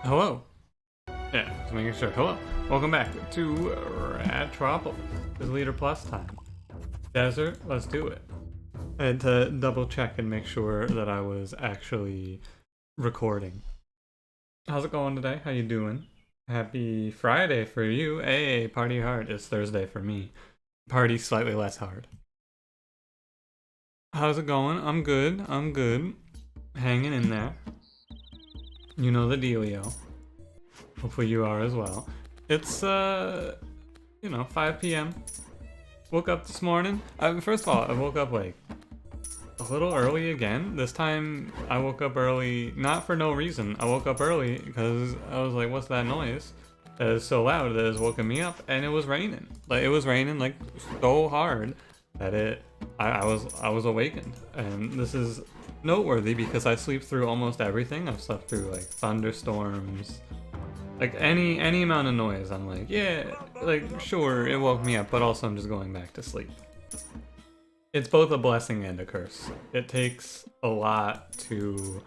Hello. Yeah, just making sure. Hello. Welcome back to Ratropolis. It's Leader Plus time. Desert, let's do it. I had to double check and make sure that I was actually recording. How's it going today? How you doing? Happy Friday for you. Hey, party hard. It's Thursday for me. Party slightly less hard. How's it going? I'm good. I'm good. Hanging in there. You know the dealio. Hopefully you are as well. It's 5 p.m. Woke up this morning. First of all, I woke up like a little early again. This time I woke up early, not for no reason. I woke up early because I was like, what's that noise? That is so loud that it's woken me up, and it was raining. Like it was raining like so hard that I was awakened. And this is noteworthy because I sleep through almost everything. I've slept through like thunderstorms. Like any amount of noise, I'm like, yeah, like sure, it woke me up, but also I'm just going back to sleep. It's both a blessing and a curse. It takes a lot to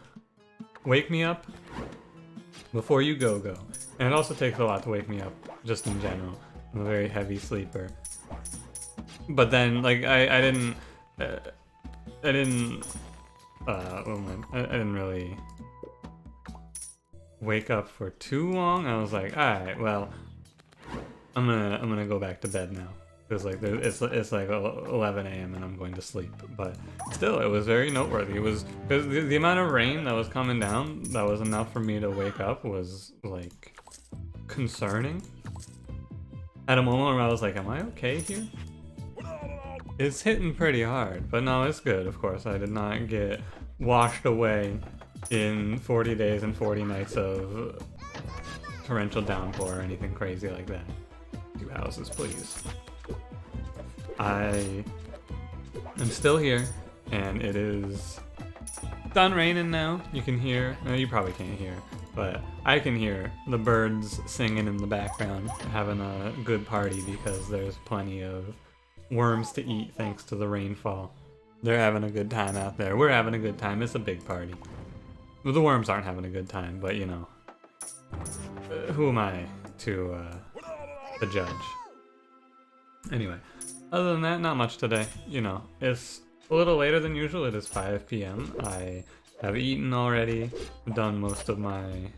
wake me up before you go. And it also takes a lot to wake me up, just in general. I'm a very heavy sleeper. But then, like, I didn't really wake up for too long. I was like, all right, well, I'm gonna go back to bed now because like it's like 11 a.m. and I'm going to sleep. But still, it was very noteworthy. It was because the amount of rain that was coming down that was enough for me to wake up was like concerning. At a moment where I was like, am I okay here? It's hitting pretty hard, but no, it's good. Of course, I did not get washed away in 40 days and 40 nights of torrential downpour or anything crazy like that. 2 houses, please. I am still here, and it is done raining now. You can hear, no, you probably can't hear, but I can hear the birds singing in the background, having a good party because there's plenty of worms to eat thanks to the rainfall. They're having a good time out there. We're having a good time. It's a big party. Well, the worms aren't having a good time, but you know, who am I to judge? Anyway, other than that, not much today. You know, it's a little later than usual. It is 5 p.m. I have eaten already, done most of my...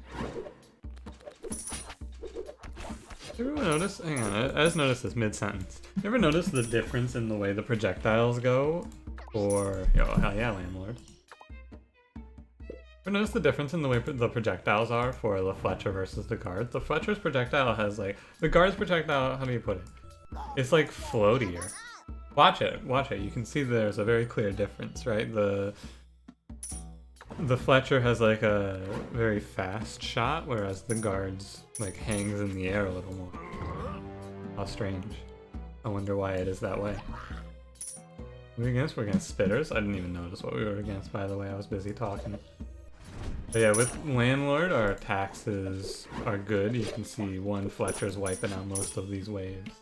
Did you ever notice? Hang on, I just noticed this mid-sentence. You ever notice the difference in the way the projectiles go? Or, oh hell yeah, landlord. Ever notice the difference in the way the projectiles are for the Fletcher versus the guard? The Fletcher's projectile has like, the guard's projectile, how do you put it? It's like floatier. Watch it. You can see there's a very clear difference, right? The Fletcher has like a very fast shot, whereas the guard's like hangs in the air a little more. How strange. I wonder why it is that way. We're against spitters? I didn't even notice what we were against, by the way. I was busy talking. But yeah, with landlord, our taxes are good. You can see one Fletcher's wiping out most of these waves.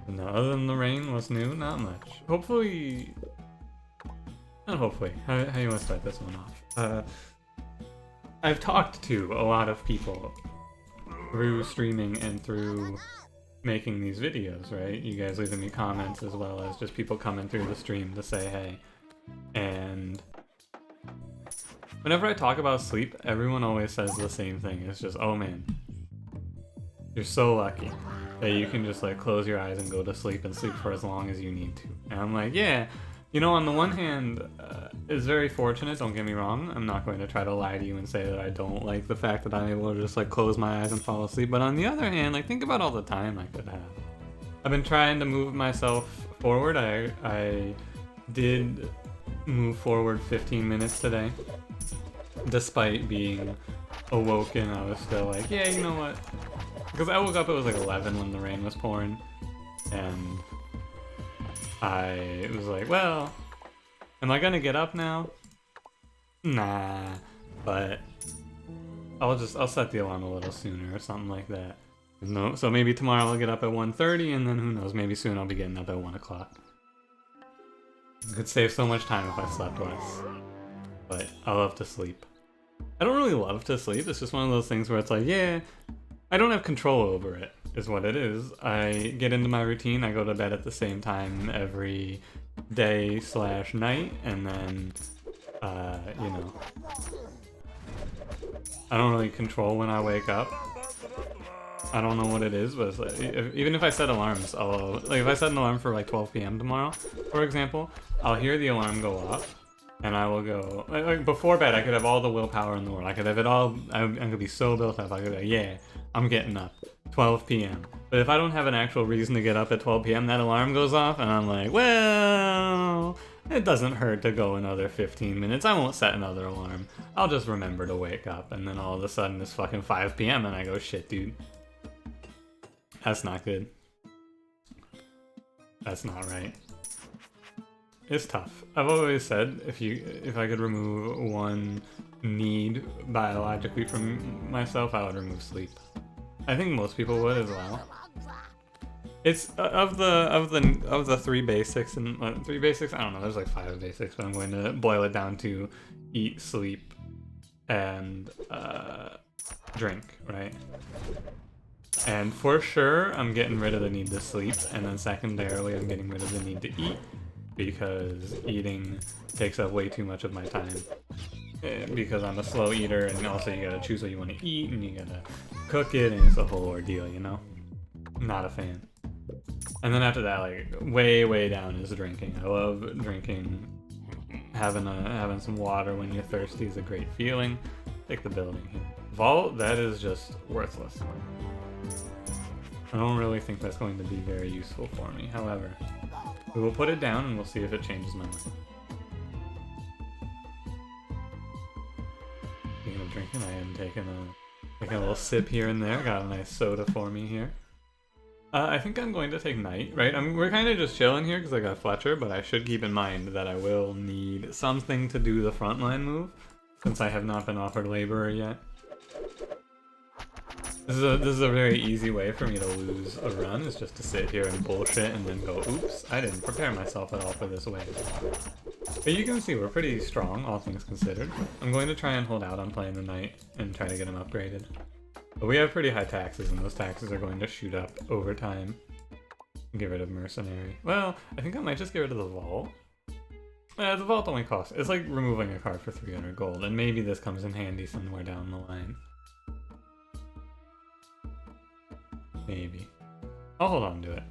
And no, other than the rain, what's new? Not much. Hopefully... Not hopefully. How you want to start this one off? I've talked to a lot of people through streaming and through making these videos, right? You guys leaving me comments as well as just people coming through the stream to say hey. And whenever I talk about sleep, everyone always says the same thing. It's just, oh man, you're so lucky that you can just like close your eyes and go to sleep and sleep for as long as you need to. And I'm like, yeah, you know, on the one hand, it's very fortunate, don't get me wrong. I'm not going to try to lie to you and say that I don't like the fact that I'm able to just like close my eyes and fall asleep. But on the other hand, like think about all the time I could have. I've been trying to move myself forward. I did move forward 15 minutes today. Despite being awoken, I was still like, yeah, you know what? Because I woke up, it was like 11 when the rain was pouring. And I was like, well, am I gonna get up now? Nah, but I'll set the alarm a little sooner or something like that. No, so maybe tomorrow I'll get up at 1:30 and then who knows, maybe soon I'll be getting up at 1 o'clock. Could save so much time if I slept less. But I love to sleep. I don't really love to sleep. It's just one of those things where it's like, yeah, I don't have control over it, is what it is. I get into my routine. I go to bed at the same time every day / night, and then, you know, I don't really control when I wake up. I don't know what it is, but it's like, even if I set alarms, like if I set an alarm for like 12 p.m. tomorrow, for example, I'll hear the alarm go off, and I will go, like before bed, I could have all the willpower in the world. I could have it all, I'm gonna be so built up, I could be like, yeah, I'm getting up, 12 p.m. But if I don't have an actual reason to get up at 12 p.m., that alarm goes off, and I'm like, well, it doesn't hurt to go another 15 minutes. I won't set another alarm. I'll just remember to wake up, and then all of a sudden it's fucking 5 p.m. and I go, shit, dude. That's not good. That's not right. It's tough. I've always said if I could remove one need biologically from myself, I would remove sleep. I think most people would as well. It's of the three basics, and 3 basics. I don't know. There's like 5 basics, but I'm going to boil it down to eat, sleep, and drink. Right. And for sure, I'm getting rid of the need to sleep, and then secondarily, I'm getting rid of the need to eat, because eating takes up way too much of my time. Because I'm a slow eater, and also you gotta choose what you want to eat, and you gotta cook it, and it's a whole ordeal, you know? Not a fan. And then after that, like, way down is drinking. I love drinking. Having some water when you're thirsty is a great feeling. Take the building here. Vault, that is just worthless. I don't really think that's going to be very useful for me. However, we will put it down and we'll see if it changes my mind. Speaking of drinking, I am taking a little sip here and there. Got a nice soda for me here. I think I'm going to take night, right? I mean, we're kind of just chilling here because I got Fletcher, but I should keep in mind that I will need something to do the frontline move, since I have not been offered laborer yet. This is a very easy way for me to lose a run, is just to sit here and bullshit and then go, oops, I didn't prepare myself at all for this wave. But you can see we're pretty strong, all things considered. I'm going to try and hold out on playing the knight and try to get him upgraded. But we have pretty high taxes, and those taxes are going to shoot up over time. Get rid of mercenary. Well, I think I might just get rid of the vault. The vault only costs, it's like removing a card for 300 gold, and maybe this comes in handy somewhere down the line. Maybe. I'll hold on to it.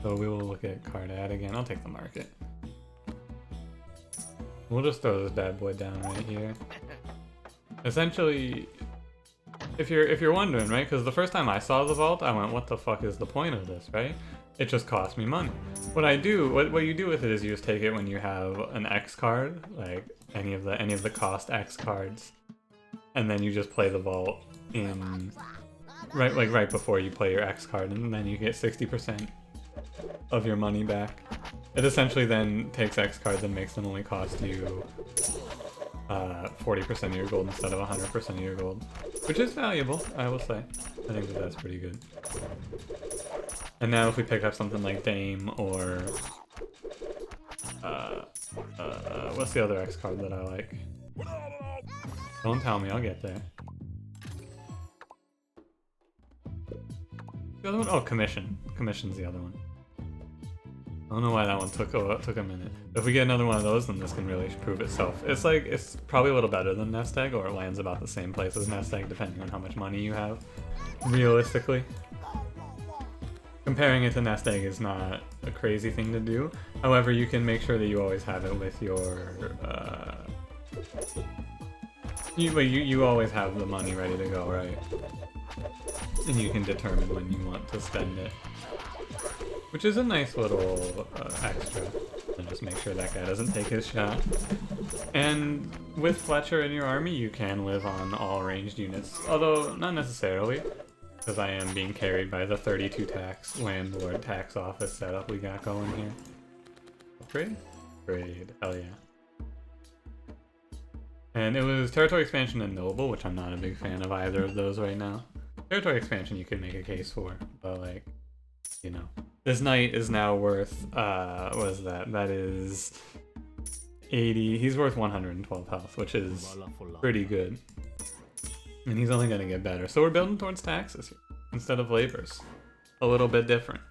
So we will look at card ad again. I'll take the market. We'll just throw this bad boy down right here. Essentially, if you're wondering, right? Because the first time I saw the vault, I went, what the fuck is the point of this, right? It just cost me money. What you do with it is you just take it when you have an X card, like any of the cost X cards, and then you just play the vault in right before you play your X card, and then you get 60% of your money back. It essentially then takes X cards and makes them only cost you 40% of your gold instead of 100% of your gold, which is valuable, I will say. I think that's pretty good. And now if we pick up something like Dame or what's the other X card that I like? Don't tell me, I'll get there. The other one? Oh, Commission. Commission's the other one. I don't know why that one took a minute. If we get another one of those, then this can really prove itself. It's probably a little better than Nest Egg, or it lands about the same place as Nest Egg, depending on how much money you have, realistically. Comparing it to Nest Egg is not a crazy thing to do. However, you can make sure that you always have it with your... You always have the money ready to go, right? And you can determine when you want to spend it. Which is a nice little extra. And just make sure that guy doesn't take his shot. And with Fletcher in your army, you can live on all ranged units. Although, not necessarily. Because I am being carried by the 32 tax landlord tax office setup we got going here. Upgrade? Upgrade. Hell yeah. And it was territory expansion and noble, which I'm not a big fan of either of those right now. Territory expansion you could make a case for, but like, you know. This knight is now worth, what is that? That is 80. He's worth 112 health, which is pretty good. And he's only going to get better. So we're building towards taxes here instead of labors. A little bit different.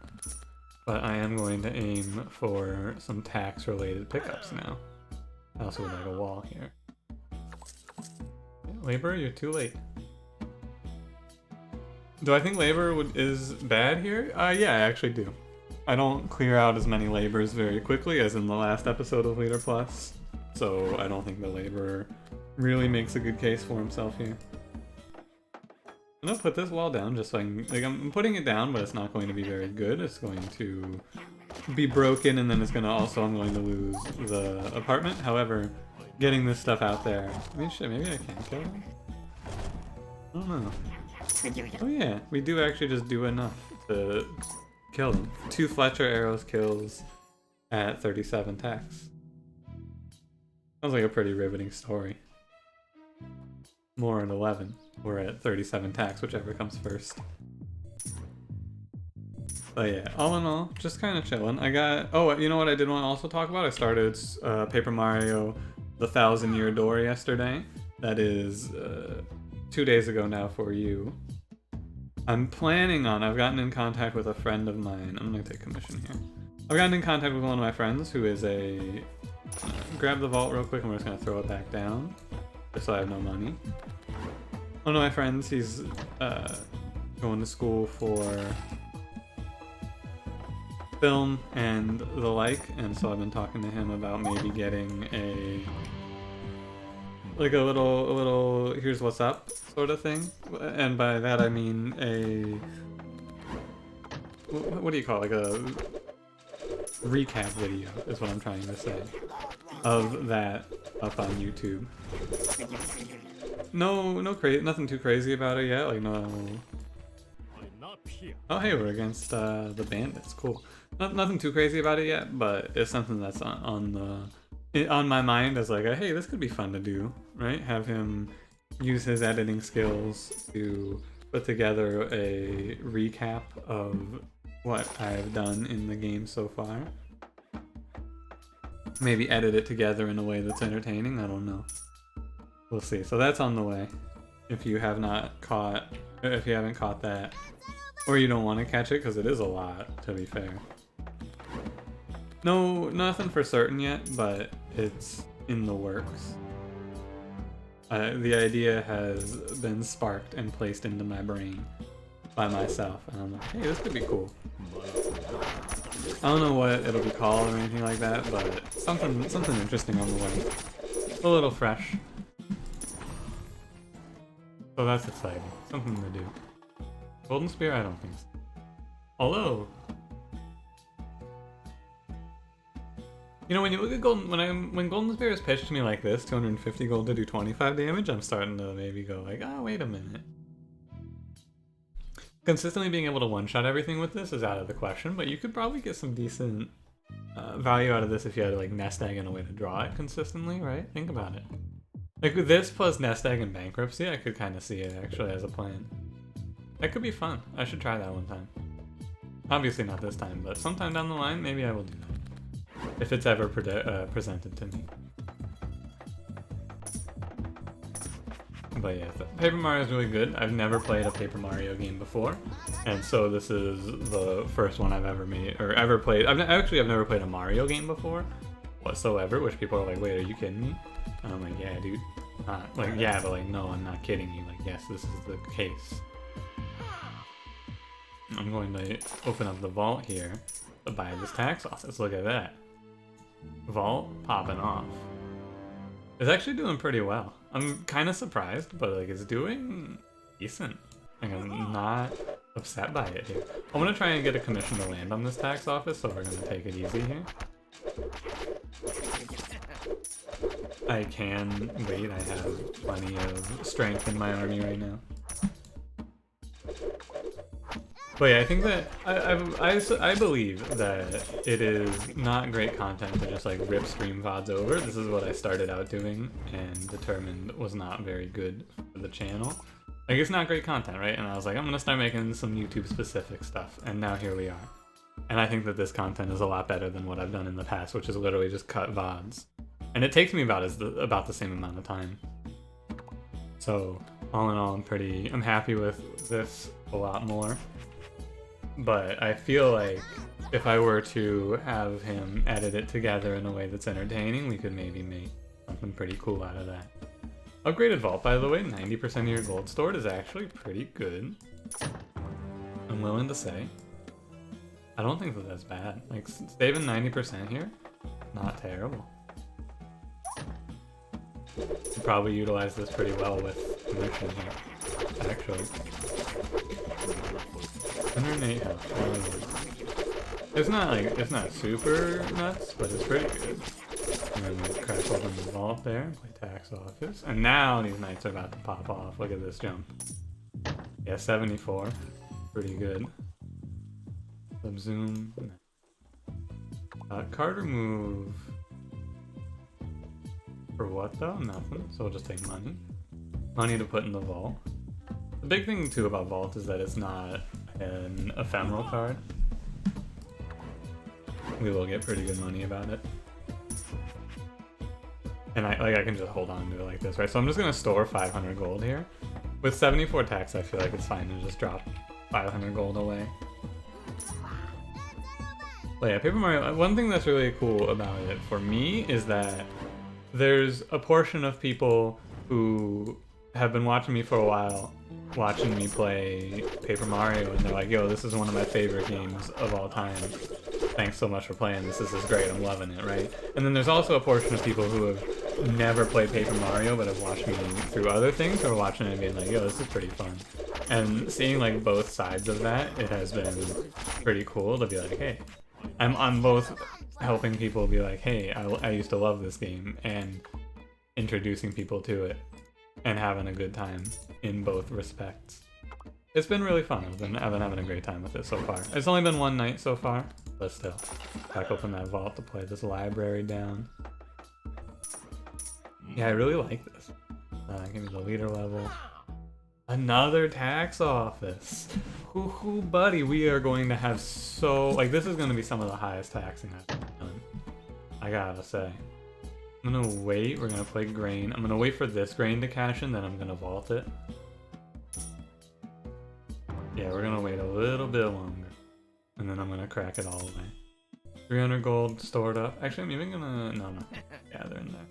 But I am going to aim for some tax-related pickups now. I also would like a wall here. Labor, you're too late. Do I think labor is bad here? Yeah, I actually do. I don't clear out as many labors very quickly as in the last episode of Leader Plus. So I don't think the laborer really makes a good case for himself here. I'm gonna put this wall down just so I can, like, I'm putting it down, but it's not going to be very good. It's going to be broken, and then it's gonna also, I'm going to lose the apartment. However, getting this stuff out there, I mean, shit, maybe I can kill him? I don't know. Oh yeah, we do actually just do enough to kill him. 2 Fletcher arrows kills at 37 tax. Sounds like a pretty riveting story. More at 11. We're at 37 tax, whichever comes first. But yeah, all in all, just kind of chilling. I got... Oh, you know what I did want to also talk about? I started Paper Mario The 1,000-Year Door yesterday. That is 2 days ago now for you. I'm planning on... I've gotten in contact with a friend of mine. I'm going to take commission here. I've gotten in contact with one of my friends who is a... grab the vault real quick and we're just going to throw it back down. Just so I have no money. One of my friends, he's going to school for film and the like, and so I've been talking to him about maybe getting a little here's what's up sort of thing, and by that I mean a what do you call it? Like a recap video is what I'm trying to say of that up on YouTube. No, nothing too crazy about it yet. Like no. Oh hey, we're against the bandits. Cool. Nothing too crazy about it yet, but it's something that's on my mind as like, hey, this could be fun to do, right? Have him use his editing skills to put together a recap of what I've done in the game so far. Maybe edit it together in a way that's entertaining. I don't know. We'll see. So that's on the way. If you haven't caught that, or you don't want to catch it, because it is a lot, to be fair. No, nothing for certain yet, but it's in the works. The idea has been sparked and placed into my brain by myself, and I'm like, hey, this could be cool. I don't know what it'll be called or anything like that, but something interesting on the way. A little fresh. So that's exciting. Something to do. Golden Spear? I don't think so. Although, you know, when you look at Golden, when Golden Spear is pitched to me like this, 250 gold to do 25 damage, I'm starting to maybe go like, oh, wait a minute. Consistently being able to one-shot everything with this is out of the question, but you could probably get some decent value out of this if you had like nest egg and a way to draw it consistently, right? Think about it. Like with this plus nest egg and bankruptcy, I could kind of see it actually as a plan. That could be fun. I should try that one time. Obviously not this time, but sometime down the line, maybe I will do that. If it's ever presented to me. But yeah, Paper Mario is really good. I've never played a Paper Mario game before, and so this is the first one I've ever made, or ever played. I've never played a Mario game before, whatsoever, which people are like, wait, are you kidding me? And I'm like, yeah, dude. Like, yeah, but like, no, I'm not kidding you. Like, yes, this is the case. I'm going to open up the vault here to buy this tax office. Look at that. Vault popping off. It's actually doing pretty well. I'm kind of surprised, but like it's doing decent. Like, I'm not upset by it here. I'm gonna try and get a commission to land on this tax office, so we're gonna take it easy here. I can wait. I have plenty of strength in my army right now. But yeah, I think that I believe that it is not great content to just like rip stream VODs over. This is what I started out doing and determined was not very good for the channel. Like, it's not great content, right? And I was like, I'm gonna start making some YouTube specific stuff, and now here we are. And I think that this content is a lot better than what I've done in the past, which is literally just cut VODs. And it takes me about the same amount of time. So all in all, I'm happy with this a lot more. But I feel like if I were to have him edit it together in a way that's entertaining, we could maybe make something pretty cool out of that. Upgraded vault, by the way, 90% of your gold stored is actually pretty good. I'm willing to say. I don't think that that's bad. Like, saving 90% here, not terrible. Could probably utilize this pretty well with commission here, actually. 108 health. It's not super nuts, but it's pretty good. And then we crack open the vault there and play tax office. And now these knights are about to pop off. Look at this jump. Yeah, 74. Pretty good. Sub zoom. Card remove. For what though? Nothing. So we'll just take money. Money to put in the vault. The big thing too about vault is that it's not an ephemeral card. We will get pretty good money about it. And I can just hold on to it like this, right? So I'm just gonna store 500 gold here. With 74 tax, I feel like it's fine to just drop 500 gold away. But yeah, Paper Mario, one thing that's really cool about it for me is that there's a portion of people who have been watching me for a while, watching me play Paper Mario, and they're like, yo, this is one of my favorite games of all time. Thanks so much for playing this. This is great. I'm loving it, right? And then there's also a portion of people who have never played Paper Mario but have watched me through other things, or watching it and being like, yo, this is pretty fun. And seeing like both sides of that, it has been pretty cool to be like, hey, I'm both helping people be like, hey, I used to love this game, and introducing people to it and having a good time in both respects. It's been really fun. I've been having a great time with it so far. It's only been one night so far, but still. Back open that vault to play this library down. Yeah, I really like this. Give me the leader level. Another tax office. Hoo-hoo, buddy, we are going to have so... Like, this is going to be some of the highest taxing I've done. I gotta say. I'm gonna wait. We're gonna play grain. I'm gonna wait for this grain to cash in, then I'm gonna vault it. Yeah, we're gonna wait a little bit longer. And then I'm gonna crack it all away. 300 gold stored up. Actually, I'm even gonna... No. Yeah, they're in there.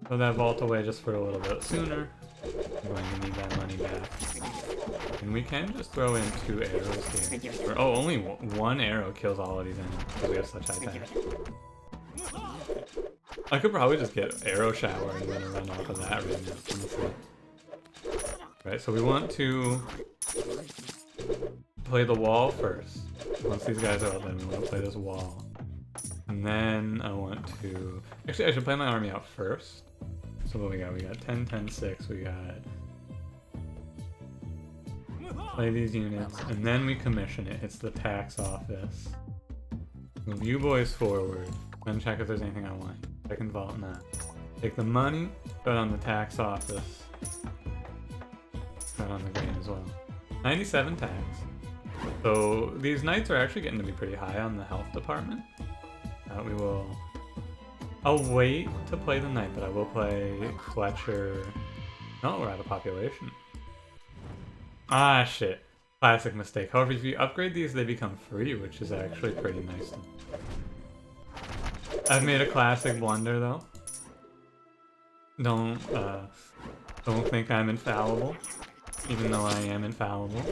Throw that vault away just for a little bit sooner. I'm going to need that money back. And we can just throw in 2 arrows here. Oh, only one arrow kills all of these enemies because we have such high tax. I could probably just get arrow shower and then run off of that right now, honestly. Right, so we want to play the wall first. Once these guys are out, then we want to play this wall. And then I want to... Actually, I should play my army out first. So what we got? We got 10, 10, 6. We got... Play these units, and then we commission it. It's the tax office. Move you boys forward. Then check if there's anything I want. I can vault now. Take the money, put it on the tax office. Put it on the grain as well. 97 tax. So these knights are actually getting to be pretty high on the health department. We will... I'll wait to play the knight, but I will play Fletcher. No, we're out of population. Ah, shit. Classic mistake. However, if you upgrade these, they become free, which is actually pretty nice. I've made a classic blunder, though. Don't think I'm infallible, even though I am infallible.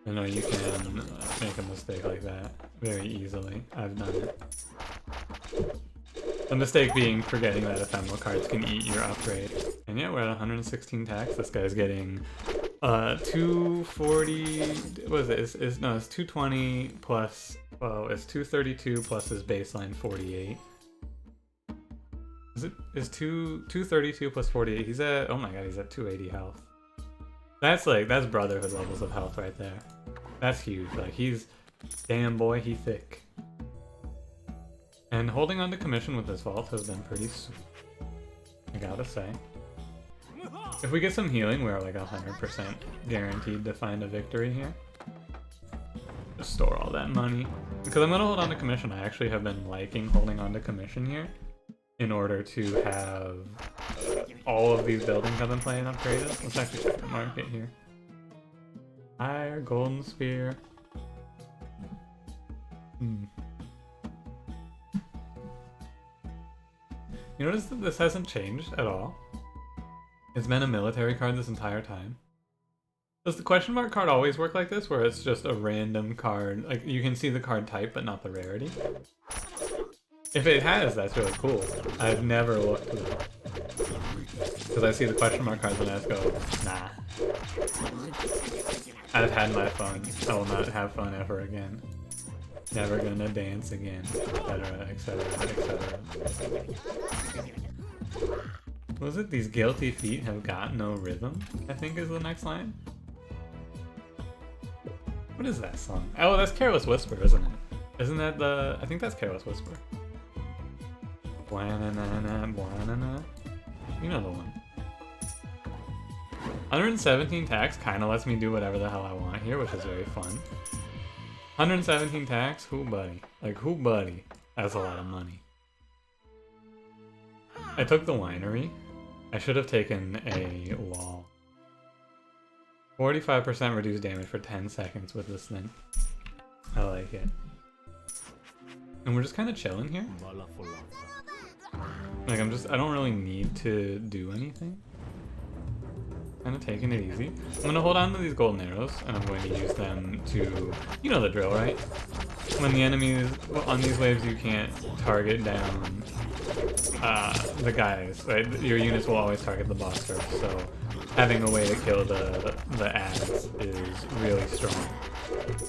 I know you can make a mistake like that very easily. I've done it. The mistake being forgetting that ephemeral cards can eat your upgrade. And yeah, we're at 116 tax. This guy's getting 240. What is it? No, it's 220 plus. Well, it's 232 plus his baseline 48. Is 232 plus 48? He's at, oh my god, he's at 280 health. That's brotherhood levels of health right there. That's huge. Like, he's, damn boy, he thick. And holding on to commission with this vault has been pretty sweet, I gotta say. If we get some healing, we're like 100% guaranteed to find a victory here. Just store all that money. Because I'm gonna hold on to commission. I actually have been liking holding on to commission here in order to have all of these buildings I've been playing upgraded. Let's actually check the market here. Higher golden spear. You notice that this hasn't changed at all? It's been a military card this entire time. Does the question mark card always work like this, where it's just a random card? Like, you can see the card type, but not the rarity? If it has, that's really cool. I've never looked at it. Because I see the question mark cards and I just go, nah. I've had my fun. I will not have fun ever again. Never gonna dance again, etc., etc., etc. Was it these guilty feet have got no rhythm? I think is the next line. What is that song? Oh, that's Careless Whisper, isn't it? Isn't that the... I think that's Careless Whisper. Blah-na-na-na, blah-na-na. You know the one. 117 tax kind of lets me do whatever the hell I want here, which is very fun. 117 tax? Who buddy? Like, who buddy? That's a lot of money. I took the winery. I should have taken a wall. 45% reduced damage for 10 seconds with this thing. I like it. And we're just kind of chilling here. Like, I don't really need to do anything. Kind of taking it easy. I'm going to hold on to these golden arrows, and I'm going to use them to... You know the drill, right? When the enemies... Well, on these waves, you can't target down the guys, right? Your units will always target the boss first, so having a way to kill the ads is really strong.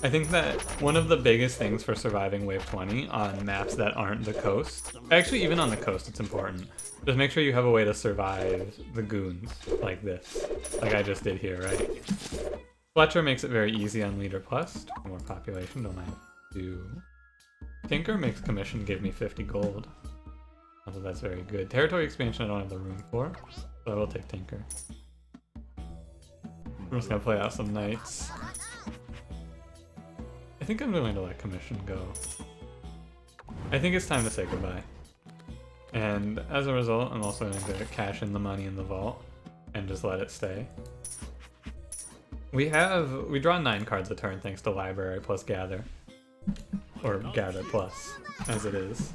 I think that one of the biggest things for surviving Wave 20 on maps that aren't the coast... Actually, even on the coast, it's important. Just make sure you have a way to survive the goons like this. Like I just did here, right? Fletcher makes it very easy on Leader Plus. More population, don't I have to do... Tinker makes commission give me 50 gold. Although that's very good. Territory expansion I don't have the room for, so I will take Tinker. I'm just gonna play out some knights. I think I'm going to let commission go. I think it's time to say goodbye. And as a result, I'm also going to cash in the money in the vault and just let it stay. We draw 9 cards a turn thanks to Library plus Gather. Or Gather plus, as it is.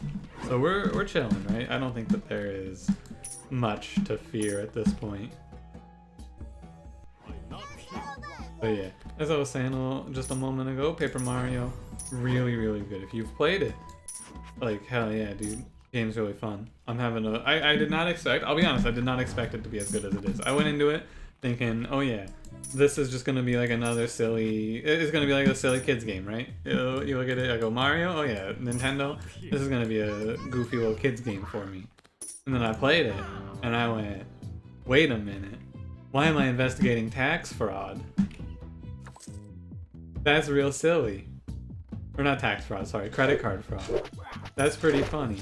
So we're chilling, right? I don't think that there is much to fear at this point. But yeah, as I was saying just a moment ago, Paper Mario, really, really good. If you've played it, like, hell yeah, dude. Game's really fun. I'm having I did not expect, I'll be honest, I did not expect it to be as good as it is. I went into it thinking, oh yeah, this is just gonna be like another silly, it's gonna be like a silly kids game, right? You look at it, I go, Mario? Oh yeah, Nintendo? This is gonna be a goofy little kids game for me. And then I played it, and I went, wait a minute, why am I investigating tax fraud? That's real silly. Or not tax fraud, sorry, credit card fraud. That's pretty funny.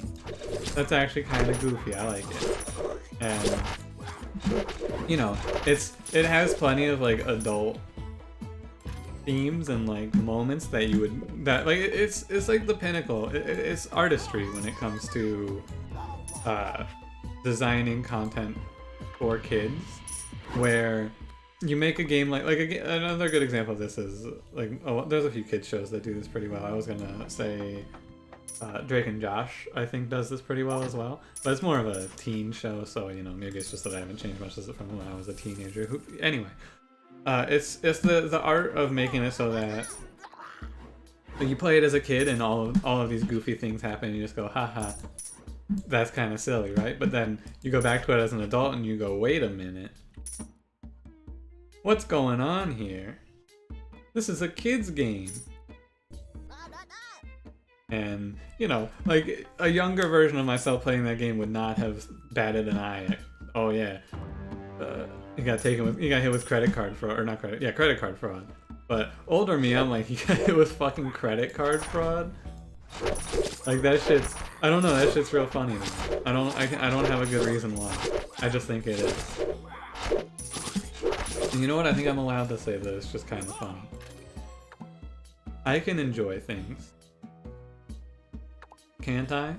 That's actually kind of goofy, I like it. And, you know, it has plenty of, like, adult themes and, like, moments that you would, that, like, it's like the pinnacle. It's artistry when it comes to designing content for kids, where you make a game like another good example of this is like, oh, there's a few kids shows that do this pretty well. I was gonna say Drake and Josh, I think, does this pretty well as well, but it's more of a teen show, so you know, maybe it's just that I haven't changed much from when I was a teenager. Anyway, it's the art of making it so that you play it as a kid and all of these goofy things happen and you just go, haha, that's kind of silly, right? But then you go back to it as an adult and you go, wait a minute, what's going on here? This is a kid's game. And, you know, like, a younger version of myself playing that game would not have batted an eye at, oh yeah, you got hit with credit card fraud, or not credit, yeah, credit card fraud. But older me, I'm like, you got hit with fucking credit card fraud? Like, that shit's, I don't know, that shit's real funny to me. I don't have a good reason why. I just think it is. And you know what, I think I'm allowed to say that it's just kind of funny. I can enjoy things Can't I?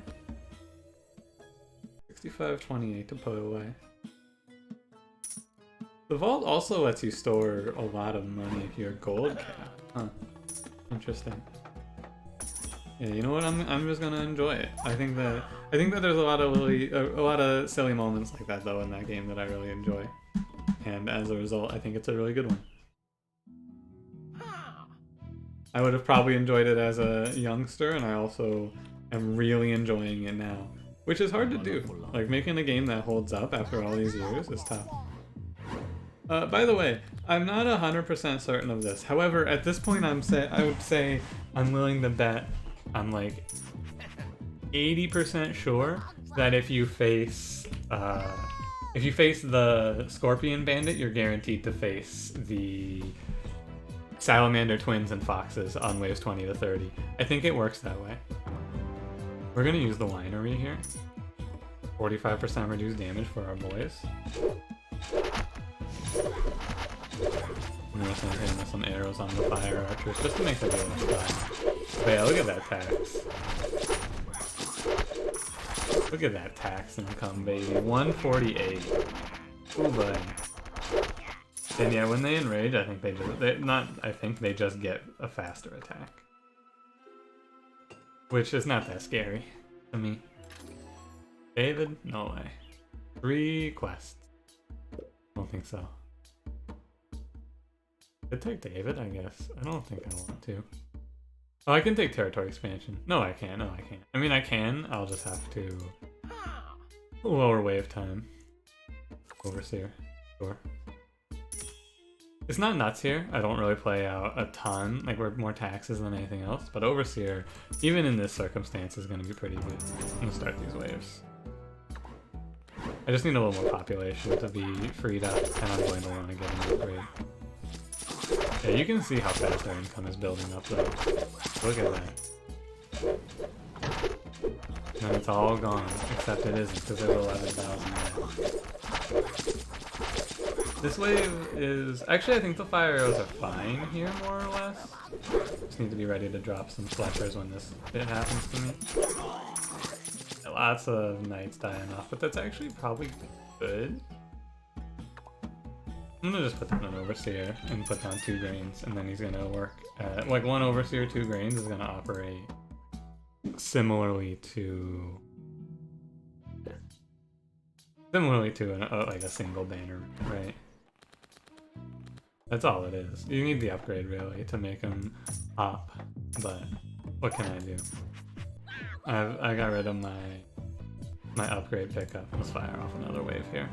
65.28 to put away. The vault also lets you store a lot of money if you're gold cap. Huh. Interesting. Yeah, you know what? I'm just gonna enjoy it. I think that there's a lot of silly moments like that though in that game that I really enjoy. And as a result, I think it's a really good one. I would have probably enjoyed it as a youngster, and I also am really enjoying it now. Which is hard to do. Like, making a game that holds up after all these years is tough. By the way, I'm not 100% certain of this. However, at this point, I would say I'm willing to bet I'm like 80% sure that if you face the Scorpion Bandit, you're guaranteed to face the Salamander Twins and Foxes on waves 20 to 30. I think it works that way. We're gonna use the winery here. 45% reduced damage for our boys. I'm just gonna hit him with some arrows on the fire archers just to make the deal die. But yeah, look at that tax. Look at that tax income, baby. 148. Ooh, buddy. And yeah, when they enrage, I think they just get a faster attack. Which is not that scary to me. David? No way. 3 quests. Don't think so. Could take David, I guess. I don't think I want to. Oh, I can take territory expansion. No, I can't. No, I can't. I mean, I can. I'll just have to lower wave time. Overseer. Sure. It's not nuts here. I don't really play out a ton. Like, we're more taxes than anything else. But Overseer, even in this circumstance, is going to be pretty good. I'm going to start these waves. I just need a little more population to be freed up, and I'm going to want to get an upgrade. Yeah, you can see how fast their income is building up, though. Look at that. And it's all gone, except it isn't, because there's 11,000 left. This wave is... Actually, I think the fire arrows are fine here, more or less. Just need to be ready to drop some Fletchers when this bit happens to me. Lots of knights dying off, but that's actually probably good. I'm gonna just put down an Overseer and put down 2 grains, and then he's gonna work at... Like, 1 Overseer, 2 grains is gonna operate similarly to... like a single banner, right? That's all it is. You need the upgrade, really, to make him pop, but what can I do? I got rid of my upgrade pickup. Let's fire off another wave here.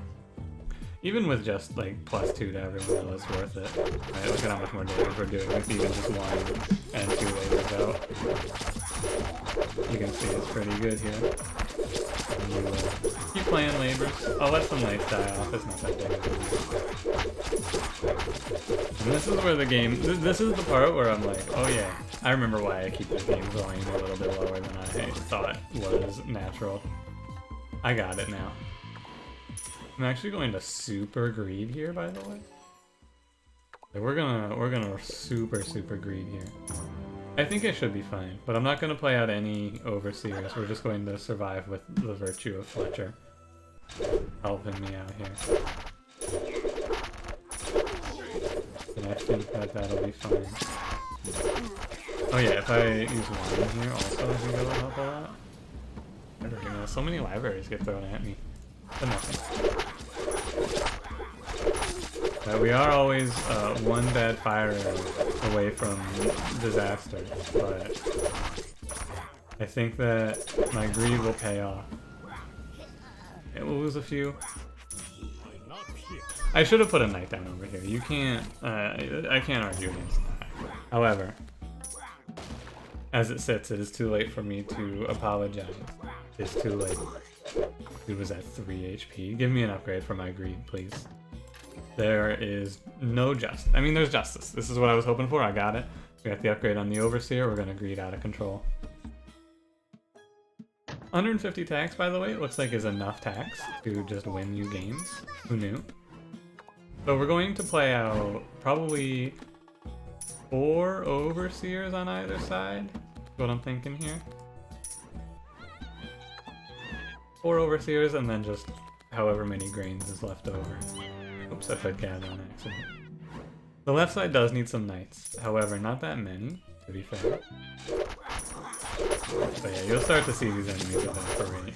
Even with just like +2 to everyone, though, it's worth it. Right, look at how much more damage we're doing with even just 1 and 2 waves out. You can see it's pretty good here. And you keep playing labors. I'll let some knights die off. It's not that big of a deal. And this is where the game. This is the part where I'm like, oh yeah, I remember why I keep the game going a little bit lower than I thought was natural. I got it now. I'm actually going to super greed here, by the way. We're gonna super greed here. I think it should be fine, but I'm not gonna play out any Overseers. We're just going to survive with the virtue of Fletcher helping me out here. And I think that that'll be fine. Oh yeah, if I use wine here also, I think it'll help a lot. I don't know, so many libraries get thrown at me. But nothing. We are always 1 bad fire away from disaster, but I think that my greed will pay off. It will lose a few. I should have put a knight down over here. You can't, I can't argue against that. However, as it sits, it is too late for me to apologize. It's too late. Dude was at 3 HP. Give me an upgrade for my greed, please. There is no justice. I mean, there's justice. This is what I was hoping for. I got it. We got the upgrade on the Overseer. We're gonna greed out of control. 150 tax, by the way, it looks like is enough tax to just win you games. Who knew? So we're going to play out probably 4 Overseers on either side. That's what I'm thinking here. 4 overseers and then just however many grains is left over. Oops, I put gather on accident. The left side does need some knights, however, not that many, to be fair. But yeah, you'll start to see these enemies evaporate.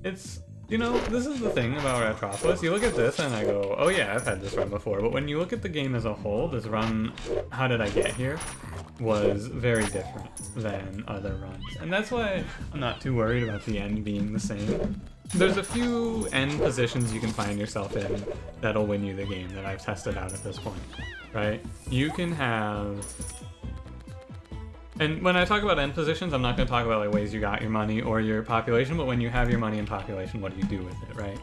It's, you know, this is the thing about Ratropolis. You look at this and I go, oh yeah, I've had this run before. But when you look at the game as a whole, this run, How Did I Get Here, was very different than other runs. And that's why I'm not too worried about the end being the same. There's a few end positions you can find yourself in that'll win you the game that I've tested out at this point, right? You can have... And when I talk about end positions, I'm not going to talk about like ways you got your money or your population, but when you have your money and population, what do you do with it, right?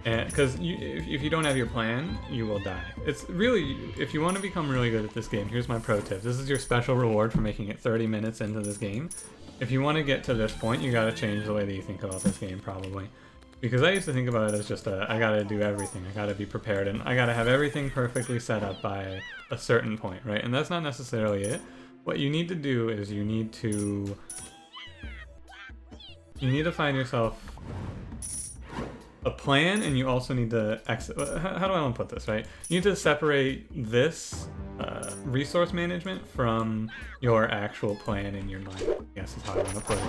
And because if you don't have your plan, you will die. It's really, if you want to become really good at this game, here's my pro tip. This is your special reward for making it 30 minutes into this game. If you want to get to this point, you got to change the way that you think about this game, probably. Because I used to think about it as just I got to do everything. I got to be prepared, and I got to have everything perfectly set up by a certain point, right? And that's not necessarily it. What you need to do is you need to find yourself a plan, and you also need to how do I want to put this, right? You need to separate this resource management from your actual plan in your mind, I guess is how I want to put it.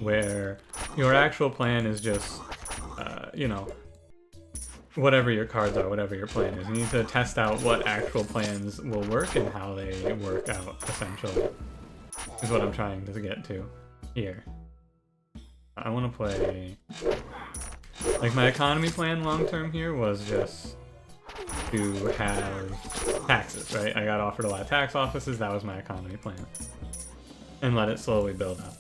Where your actual plan is just, you know, whatever your cards are, whatever your plan is. You need to test out what actual plans will work and how they work out, essentially, is what I'm trying to get to here. I want to play... Like, my economy plan long-term here was just to have taxes, right? I got offered a lot of tax offices, that was my economy plan. And let it slowly build up.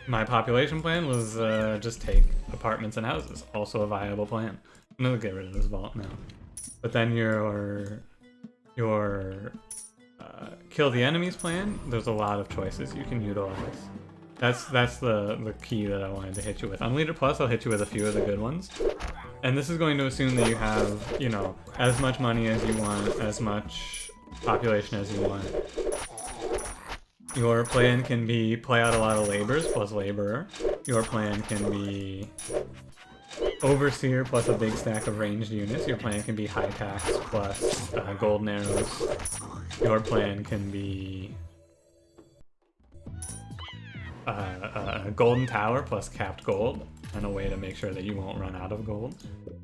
My population plan was just take apartments and houses, also a viable plan. I'm gonna get rid of this vault now. But then your kill the enemies plan, there's a lot of choices you can utilize. That's the key that I wanted to hit you with. On Leader Plus, I'll hit you with a few of the good ones. And this is going to assume that you have, you know, as much money as you want, as much population as you want. Your plan can be play out a lot of labors plus laborer. Your plan can be overseer plus a big stack of ranged units. Your plan can be high tax plus golden arrows. Your plan can be golden tower plus capped gold, and a way to make sure that you won't run out of gold.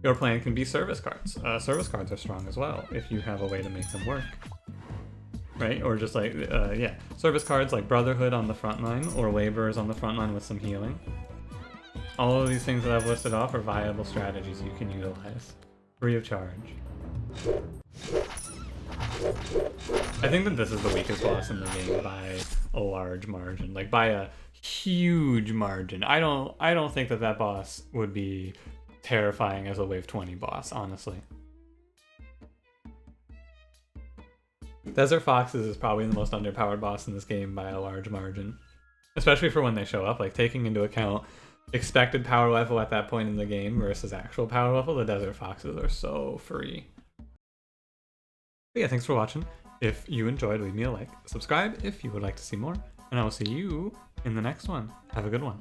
Your plan can be service cards. Service cards are strong as well if you have a way to make them work. Right? Or just like, yeah, service cards like Brotherhood on the front line, or Laborers on the front line with some healing. All of these things that I've listed off are viable strategies you can utilize, free of charge. I think that this is the weakest boss in the game by a large margin, like by a huge margin. I don't think that that boss would be terrifying as a wave 20 boss, honestly. Desert Foxes is probably the most underpowered boss in this game by a large margin. Especially for when they show up, like taking into account expected power level at that point in the game versus actual power level, the Desert Foxes are so free. But yeah, thanks for watching. If you enjoyed, leave me a like. Subscribe if you would like to see more. And I will see you in the next one. Have a good one.